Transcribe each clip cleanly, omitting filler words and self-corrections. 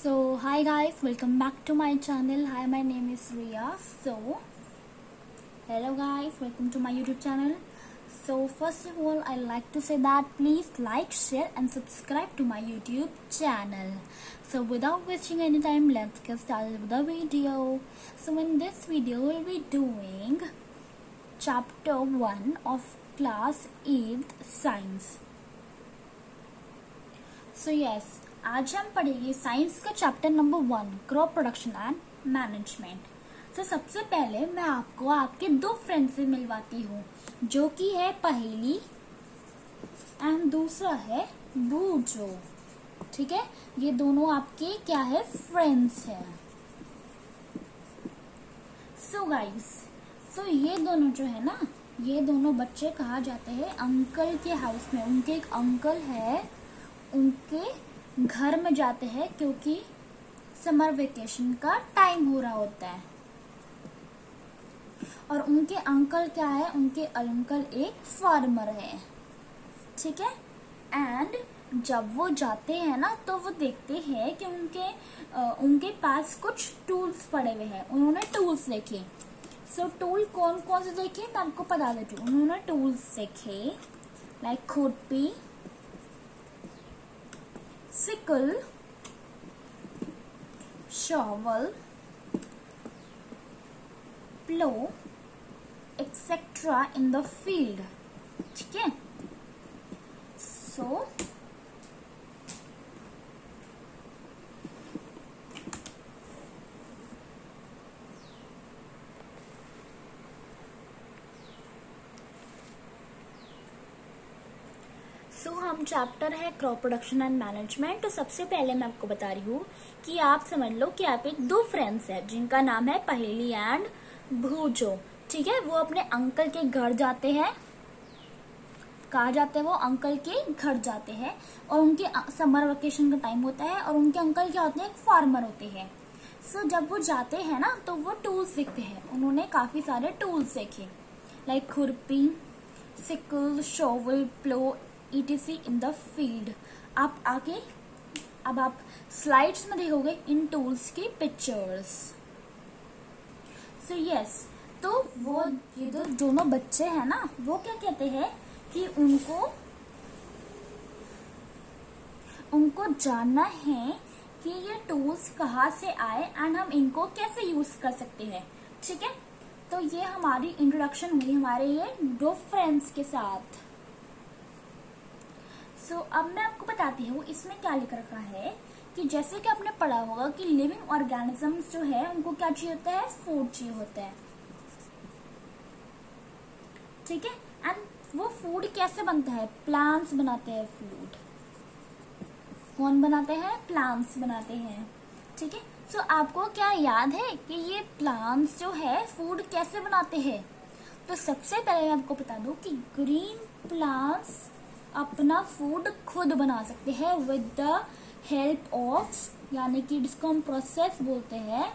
So hi guys, welcome back to my channel. Hi, my name is Riya. So hello guys, welcome to my YouTube channel. So first of all, I like to say that please like, share and subscribe to my YouTube channel. So without wasting any time, let's get started with the video. So in this video, we'll be doing chapter 1 of class 8th science. So yes, आज हम पढ़ेंगे science का chapter number 1 crop production and management. तो सबसे पहले मैं आपको आपके दो फ्रेंड से मिलवाती हूँ, जो कि है पहेली एंड दूसरा है बूजो। ठीक है, ये दोनों आपके क्या है, फ्रेंड्स हैं। सो गाइस, सो ये दोनों जो है ना, ये दोनों बच्चे कहा जाते हैं अंकल के हाउस में। उनके एक अंकल है, उनके घर में जाते हैं क्योंकि समर वेकेशन का टाइम हो रहा होता है। और उनके अंकल क्या है, उनके अंकल एक फार्मर है। ठीक है, एंड जब वो जाते हैं ना, तो वो देखते हैं कि उनके पास कुछ टूल्स पड़े हुए हैं। उन्होंने टूल्स देखे। सो टूल कौन कौन से देखे मैं आपको बता देती हूँ। उन्होंने टूल्स देखे लाइक खुरपी, sickle, shovel, plow, etc. in the field. ठीक है, so हम चैप्टर है क्रॉप प्रोडक्शन एंड मैनेजमेंट। तो सबसे पहले मैं आपको बता रही हूँ कि आप समझ लो कि आप एक दो फ्रेंड्स हैं जिनका नाम है पहेली एंड भूजो। ठीक है, वो अपने अंकल के घर जाते हैं। कहाँ जाते हैं वो? अंकल के घर जाते हैं। और उनके समर वेकेशन का टाइम होता है और उनके अंकल क्या होते हैं, एक फार्मर होते हैं। सो जब वो जाते हैं ना, तो वो टूल्स देखते हैं। उन्होंने काफी सारे टूल्स देखे like khurpi, sickle, shovel, plough, ETC in the field। आप आगे अब आप स्लाइड्स में देखोगे इन टूल्स की पिक्चर्स। सो यस, तो वो ये दोनों बच्चे हैं ना, वो क्या कहते हैं कि उनको जानना है कि ये टूल्स कहाँ से आए एंड हम इनको कैसे यूज कर सकते हैं। ठीक है, तो ये हमारी इंट्रोडक्शन हुई हमारे ये दो फ्रेंड्स के साथ। सो अब मैं आपको बताती हूँ इसमें क्या लिख रखा है कि जैसे कि आपने पढ़ा होगा कि लिविंग ऑर्गेनिजम्स जो है उनको क्या चाहिए होता है, फूड चाहिए होता है। ठीक है, एंड वो फूड कैसे बनता है, प्लांट्स बनाते हैं फूड। कौन बनाते हैं? प्लांट्स बनाते हैं। ठीक है, सो आपको क्या याद है कि ये प्लांट्स जो है फूड कैसे बनाते हैं? तो सबसे पहले मैं आपको बता दूं कि ग्रीन प्लांट्स अपना फूड खुद बना सकते हैं विद द हेल्प ऑफ, यानी कि जिसको हम प्रोसेस बोलते हैं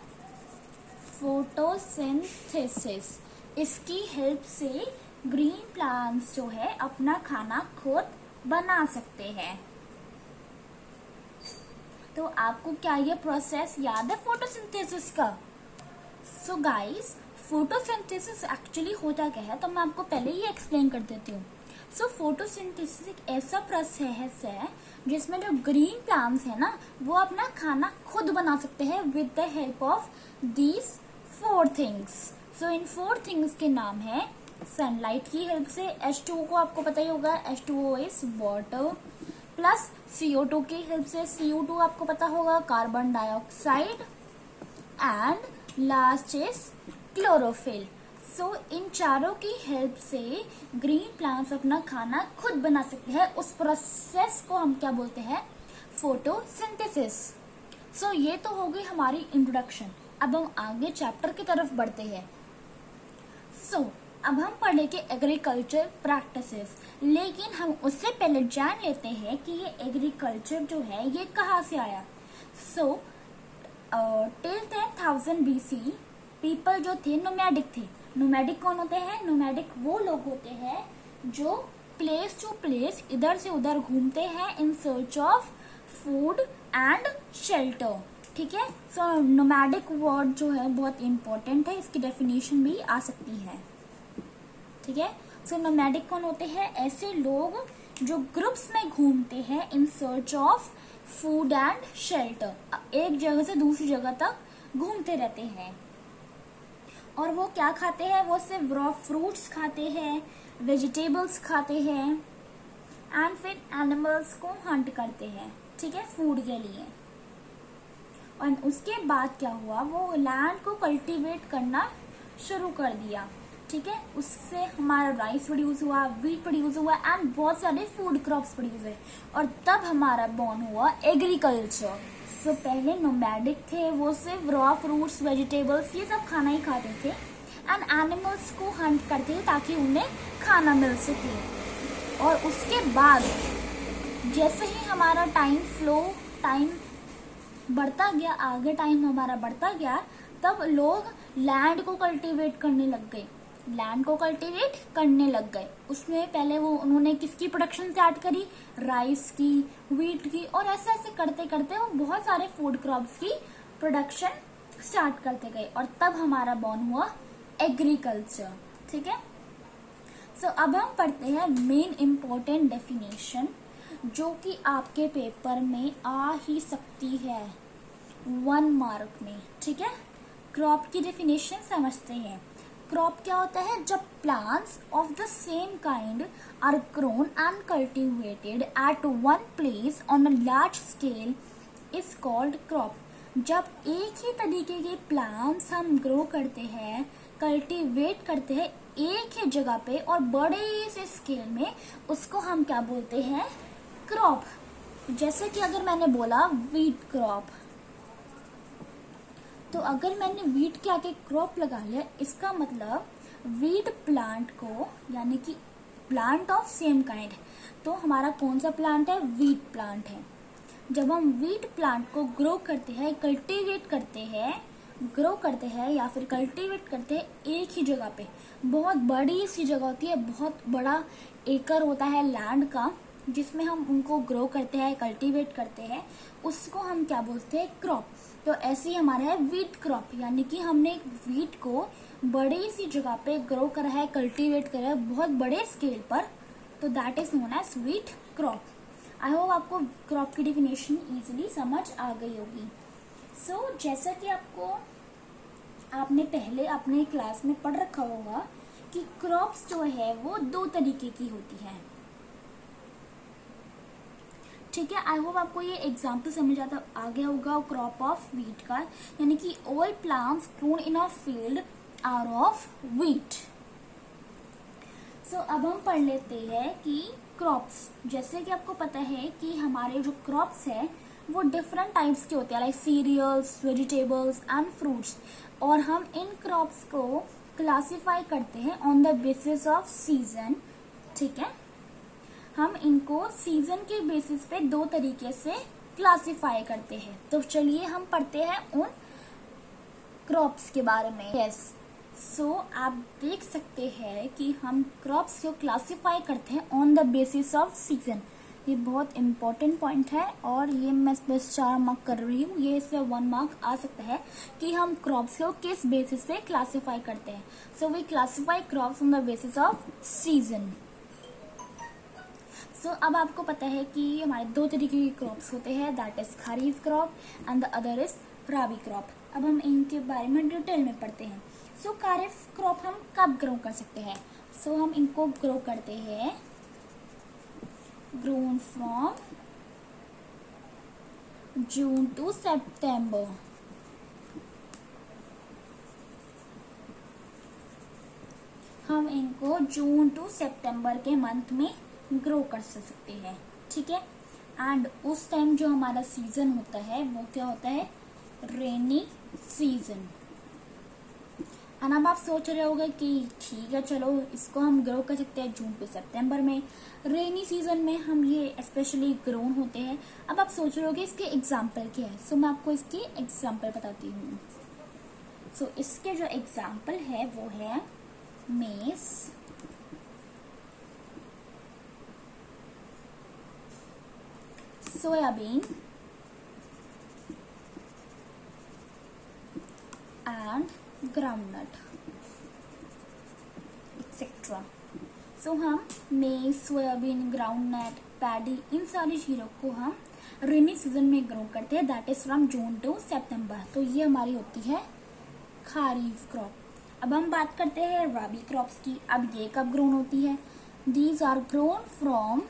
फोटोसिंथेसिस। इसकी हेल्प से ग्रीन प्लांट्स जो है अपना खाना खुद बना सकते हैं। तो आपको क्या ये प्रोसेस याद है फोटोसिंथेसिस का? सो गाइस, फोटोसिंथेसिस एक्चुअली होता क्या है, तो मैं आपको पहले ही एक्सप्लेन कर देती हूँ। सो फोटोसिंथेसिस एक ऐसा प्रोसेस है जिसमें जो ग्रीन प्लांट्स है ना, वो अपना खाना खुद बना सकते हैं with the help of these 4 things. So in 4 things के नाम है सनलाइट की हेल्प से, H2O को आपको पता ही होगा, H2O is water, plus CO2 की हेल्प से, CO2 आपको पता होगा carbon dioxide, and last is chlorophyll. So इन चारों की हेल्प से ग्रीन प्लांट्स अपना खाना खुद बना सकते हैं। उस प्रोसेस को हम क्या बोलते हैं? फोटोसिंथेसिस। सो ये तो हो गई हमारी इंट्रोडक्शन। अब हम आगे चैप्टर की तरफ बढ़ते हैं। सो अब हम पढ़ेंगे एग्रीकल्चर प्रैक्टिसेस, लेकिन हम उससे पहले जान लेते हैं कि ये एग्रीकल्चर जो है ये कहाँ से आया। सो टिल 10,000 BC पीपल जो थे नोमैडिक थे। नोमैडिक कौन होते हैं? नोमैडिक वो लोग होते हैं जो प्लेस टू प्लेस इधर से उधर घूमते हैं in search of food and shelter. ठीक है। सो नोमैडिक वर्ड जो है बहुत इंपॉर्टेंट है, इसकी डेफिनेशन भी आ सकती है, ठीक है। सो नोमैडिक कौन होते हैं? ऐसे लोग जो ग्रुप्स में घूमते हैं in search of food and shelter, एक जगह से दूसरी जगह तक घूमते रहते हैं। और वो क्या खाते हैं? वो सिर्फ रॉ फ्रूट्स खाते हैं, वेजिटेबल्स खाते हैं एंड फिर एनिमल्स को हंट करते हैं, ठीक है, फूड के लिए। और उसके बाद क्या हुआ, वो लैंड को कल्टीवेट करना शुरू कर दिया, ठीक है। उससे हमारा राइस प्रोड्यूस हुआ, व्हीट प्रोड्यूस हुआ एंड बहुत सारे फूड क्रॉप्स प्रोड्यूस हुए, और तब हमारा बॉर्न हुआ एग्रीकल्चर। सो पहले नोमैडिक थे, वो सिर्फ रॉ फ्रूट्स, वेजिटेबल्स ये सब खाना ही खाते थे एंड एनिमल्स को हंट करते थे ताकि उन्हें खाना मिल सके। और उसके बाद जैसे ही हमारा टाइम बढ़ता गया, आगे टाइम हमारा बढ़ता गया, तब लोग लैंड को कल्टीवेट करने लग गए। उसमें पहले उन्होंने किसकी प्रोडक्शन स्टार्ट करी? राइस की, व्हीट की, और ऐसे ऐसे करते करते वो बहुत सारे फूड क्रॉप्स की प्रोडक्शन स्टार्ट करते गए, और तब हमारा बॉर्न हुआ एग्रीकल्चर, ठीक है। सो अब हम पढ़ते हैं मेन इम्पोर्टेंट डेफिनेशन, जो कि आपके पेपर में आ ही सकती है 1 मार्क में, ठीक है। क्रॉप की डेफिनेशन समझते हैं। क्रॉप क्या होता है? जब plants of the same kind are grown and cultivated at one place on a large scale is called crop. जब एक ही तरीके के प्लांट्स हम ग्रो करते हैं, कल्टीवेट करते हैं एक ही जगह पे और बड़े से स्केल में, उसको हम क्या बोलते हैं? क्रॉप। जैसे कि अगर मैंने बोला व्हीट क्रॉप, तो अगर मैंने व्हीट के आगे क्रॉप लगा लिया, इसका मतलब व्हीट प्लांट को, यानी कि प्लांट ऑफ सेम काइंड, तो हमारा कौन सा प्लांट है? व्हीट प्लांट है। जब हम व्हीट प्लांट को ग्रो करते हैं, कल्टीवेट करते हैं या फिर कल्टीवेट करते हैं एक ही जगह पे, बहुत बड़ी सी जगह होती है, बहुत बड़ा एकड़ होता है लैंड का, जिसमें हम उनको ग्रो करते हैं, कल्टीवेट करते हैं, उसको हम क्या बोलते हैं? क्रॉप। तो ऐसे ही हमारा है व्हीट क्रॉप, यानी कि हमने व्हीट को बड़ी सी जगह पे ग्रो करा है, कल्टीवेट करा है बहुत बड़े स्केल पर, तो that is known as wheat crop. I hope आपको क्रॉप की डेफिनेशन इजीली समझ आ गई होगी। सो जैसा कि आपने पहले अपने क्लास में पढ़ रखा होगा कि क्रॉप्स जो है वो 2 तरीके की होती है, ठीक है। आई होप आपको ये एग्जाम्पल समझ आ गया होगा क्रॉप ऑफ व्हीट का, यानी कि all plants grown in a field are of wheat. So अब हम पढ़ लेते हैं कि क्रॉप्स, जैसे कि आपको पता है कि हमारे जो क्रॉप्स है वो डिफरेंट टाइप्स के होते हैं, like cereals, vegetables and fruits, और हम इन क्रॉप्स को क्लासिफाई करते हैं on the basis of season, ठीक है। हम इनको सीजन के बेसिस पे 2 तरीके से क्लासिफाई करते हैं। तो चलिए हम पढ़ते हैं उन क्रॉप्स के बारे में। यस, सो आप देख सकते हैं कि हम क्रॉप्स को क्लासिफाई करते हैं on the basis of season. ये बहुत इंपॉर्टेंट पॉइंट है, और ये मैं बस 4 मार्क कर रही हूँ, ये इसमें 1 मार्क आ सकता है कि हम क्रॉप्स को किस बेसिस पे क्लासिफाई करते हैं। So we classify crops on the basis of season. सो अब आपको पता है कि हमारे 2 तरीके के क्रॉप्स होते हैं, that is kharif crop and the other is rabi crop. अब हम इनके बारे में डिटेल में पढ़ते हैं। सो खरीफ क्रॉप हम कब ग्रो कर सकते हैं? सो हम इनको ग्रो करते हैं ग्रोन फ्रॉम जून टू सितंबर। हम इनको जून टू सितंबर के मंथ में ग्रो कर सकते हैं, ठीक है। एंड उस टाइम जो हमारा सीजन होता है वो क्या होता है? Rainy season. एंड अब आप सोच रहे होंगे कि ठीक है, चलो इसको हम ग्रो कर सकते हैं जून टू सितंबर में, रेनी सीजन में हम ये स्पेशली ग्रोन होते हैं। अब आप सोच रहे होंगे इसके एग्जाम्पल क्या है। सो मैं आपको इसकी एग्जाम्पल बताती हूँ। सो इसके जो एग्जाम्पल है वो है मेज, सोयाबीन, and groundnut etc. सो हम मेज, सोयाबीन, ग्राउंडनट, पैडी, इन सारी चीज़ों को हम रेनी सीजन में ग्रो करते हैं, that is from June to September. तो ये हमारी होती है खारीफ क्रॉप। अब हम बात करते हैं रबी क्रॉप्स की। अब ये कब ग्रोन होती है? These are grown from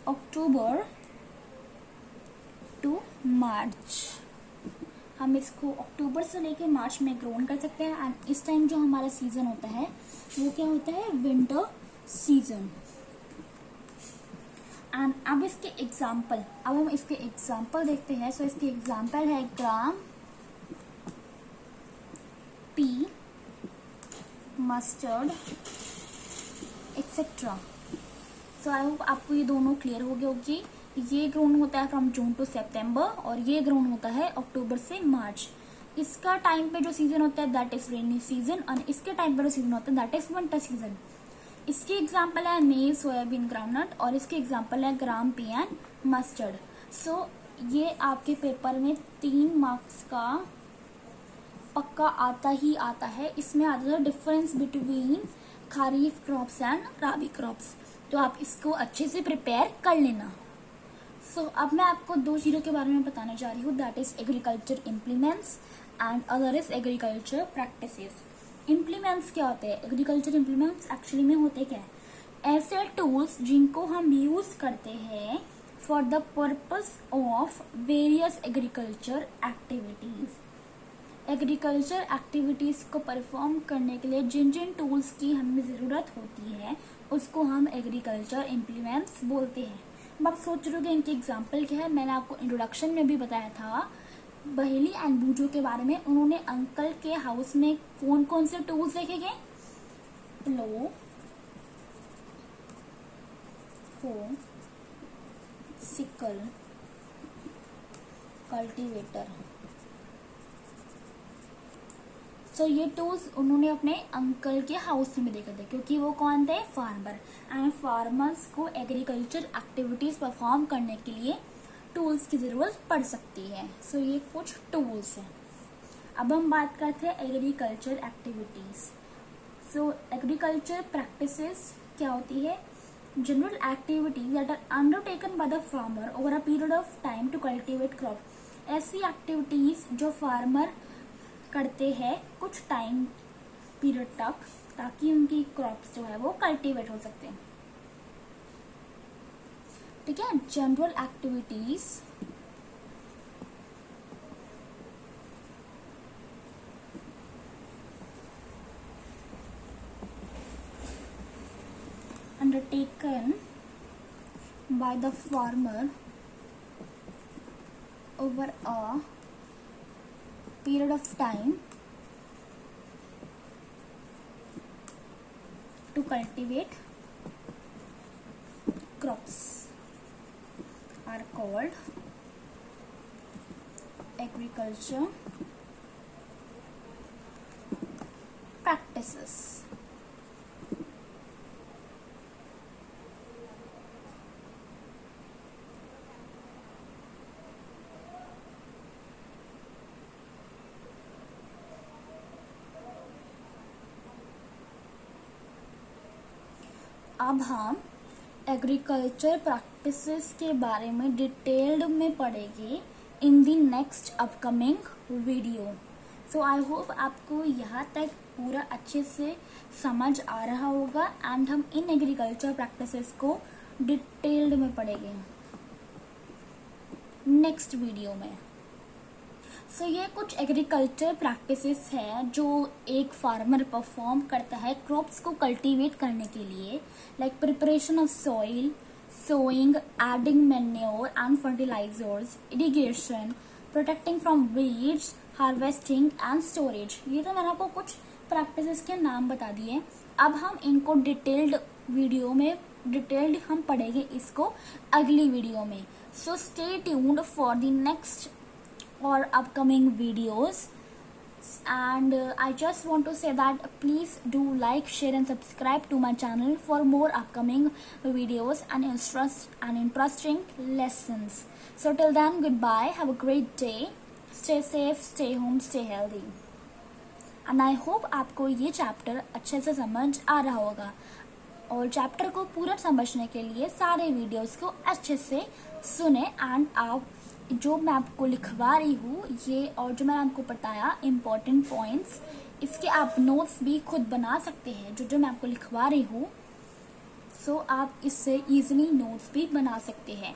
October to March. हम इसको अक्टूबर से लेकर मार्च में ग्रोन कर सकते हैं। एंड इस टाइम जो हमारा सीजन होता है वो क्या होता है? Winter season. एंड अब इसके एग्जाम्पल, अब हम इसके एग्जाम्पल देखते हैं। सो इसके एग्जाम्पल है gram, pea, mustard etcetera. So I hope आपको ये दोनों क्लियर हो गए होगी। ये ग्रोन होता है फ्रॉम जून टू सितंबर और ये ग्रोन होता है अक्टूबर से मार्च। इसका टाइम पे जो सीजन होता है दैट इज रेनी सीजन और इसके टाइम पे जो सीजन होता है दैट इज विंटर सीजन। इसके एग्जाम्पल है मेज, सोयाबीन, ग्राउंडनट और इसके एग्जाम्पल है ग्राम, पी एंड मस्टर्ड। सो ये आपके पेपर में 3 मार्क्स का पक्का आता ही आता है। इसमें आता है difference between kharif crops and rabi crops. तो आप इसको अच्छे से प्रिपेयर कर लेना। सो अब मैं आपको 2 चीज़ों के बारे में बताने जा रही हूँ, that is agriculture implements and other is agriculture practices. Implements क्या होते हैं? एग्रीकल्चर इम्प्लीमेंट्स एक्चुअली में होते क्या है? ऐसे टूल्स जिनको हम यूज करते हैं for the purpose of various agriculture activities. Agriculture activities को परफॉर्म करने के लिए जिन जिन टूल्स की हमें जरूरत होती है उसको हम एग्रीकल्चर इम्प्लीमेंट्स बोलते हैं। अब आप सोच रहे हो कि इनके एग्जाम्पल क्या है? मैंने आपको इंट्रोडक्शन में भी बताया था बहेली एंड बूजो के बारे में। उन्होंने अंकल के हाउस में कौन कौन से टूल्स देखे गए? प्लो, हो, सिकल, कल्टीवेटर। सो ये टूल्स उन्होंने अपने अंकल के हाउस में देखे थे क्योंकि वो कौन थे? फार्मर। एंड फार्मर्स को एग्रीकल्चर एक्टिविटीज परफॉर्म करने के लिए टूल्स की जरूरत पड़ सकती है। सो ये कुछ टूल्स हैं। अब हम बात करते हैं agriculture activities. So agriculture practices क्या होती है? General activities that are undertaken by the farmer over a period of time to cultivate crop. ऐसी एक्टिविटीज जो फार्मर करते हैं कुछ टाइम पीरियड तक ताकि उनकी क्रॉप्स जो है वो कल्टीवेट हो सकते हैं। ठीक है। General activities undertaken by the farmer over a period of time to cultivate crops are called agriculture practices. अब हम एग्रीकल्चर प्रैक्टिसेस के बारे में डिटेल्ड में पढ़ेंगे in the next upcoming video. So I hope आपको यहाँ तक पूरा अच्छे से समझ आ रहा होगा एंड हम इन एग्रीकल्चर प्रैक्टिसेस को डिटेल्ड में पढ़ेंगे नेक्स्ट वीडियो में। सो ये कुछ एग्रीकल्चर प्रैक्टिसेस है जो एक फार्मर परफॉर्म करता है क्रॉप्स को कल्टीवेट करने के लिए, like preparation of soil, sowing, adding manure and fertilisers, irrigation, protecting from weeds, harvesting and storage. ये तो मैंने आपको कुछ प्रैक्टिसेस के नाम बता दिए। अब हम इनको डिटेल्ड हम पढ़ेंगे इसको अगली वीडियो में। So stay tuned for the next or upcoming videos, and I just want to say that please do like, share and subscribe to my channel for more upcoming videos and interesting lessons. So till then, goodbye, have a great day. Stay safe, stay home, stay healthy. And I hope आपको ये chapter अच्छे से समझ आ रहा होगा, और chapter को पूरा समझने के लिए सारे वीडियोस को अच्छे से सुने। एंड आप जो मैं आपको लिखवा रही हूँ ये, और जो मैंने आपको बताया इम्पोर्टेंट पॉइंट्स, इसके आप नोट्स भी खुद बना सकते हैं। जो मैं आपको लिखवा रही हूँ, सो आप इससे इजीली नोट्स भी बना सकते हैं।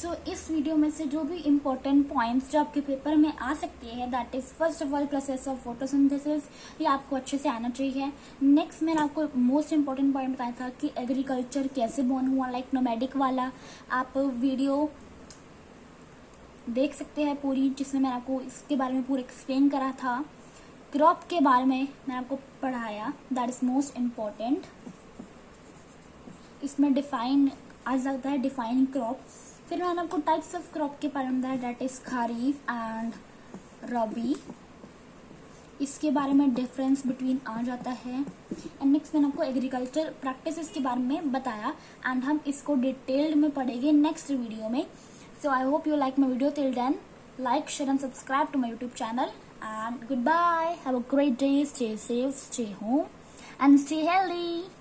सो इस वीडियो में से जो भी इम्पोर्टेंट पॉइंट्स जो आपके पेपर में आ सकते हैं, that is first of all process of photosynthesis, ये आपको अच्छे से आना चाहिए। नेक्स्ट मैंने आपको मोस्ट इम्पोर्टेंट पॉइंट बताया था कि एग्रीकल्चर कैसे बॉर्न हुआ, लाइक नोमैडिक वाला। आप वीडियो देख सकते हैं पूरी, जिसमें मैंने आपको इसके बारे में पूरा एक्सप्लेन करा था। क्रॉप के बारे में मैंने आपको पढ़ाया, दैट इज मोस्ट इम्पोर्टेंट। इसमें डिफाइन आ जाता है, डिफाइन क्रॉप। फिर मैंने आपको टाइप्स ऑफ क्रॉप के बारे में बताया, दैट इज खरीफ एंड रबी। इसके बारे में डिफरेंस बिटवीन आ जाता है। एंड नेक्स्ट मैंने आपको एग्रीकल्चर प्रैक्टिसेस के बारे में बताया, एंड हम इसको डिटेल्ड में पढ़ेंगे नेक्स्ट वीडियो में। So I hope you like my video. Till then, like, share and subscribe to my YouTube channel, and goodbye. Have a great day. Stay safe, stay home, and stay healthy.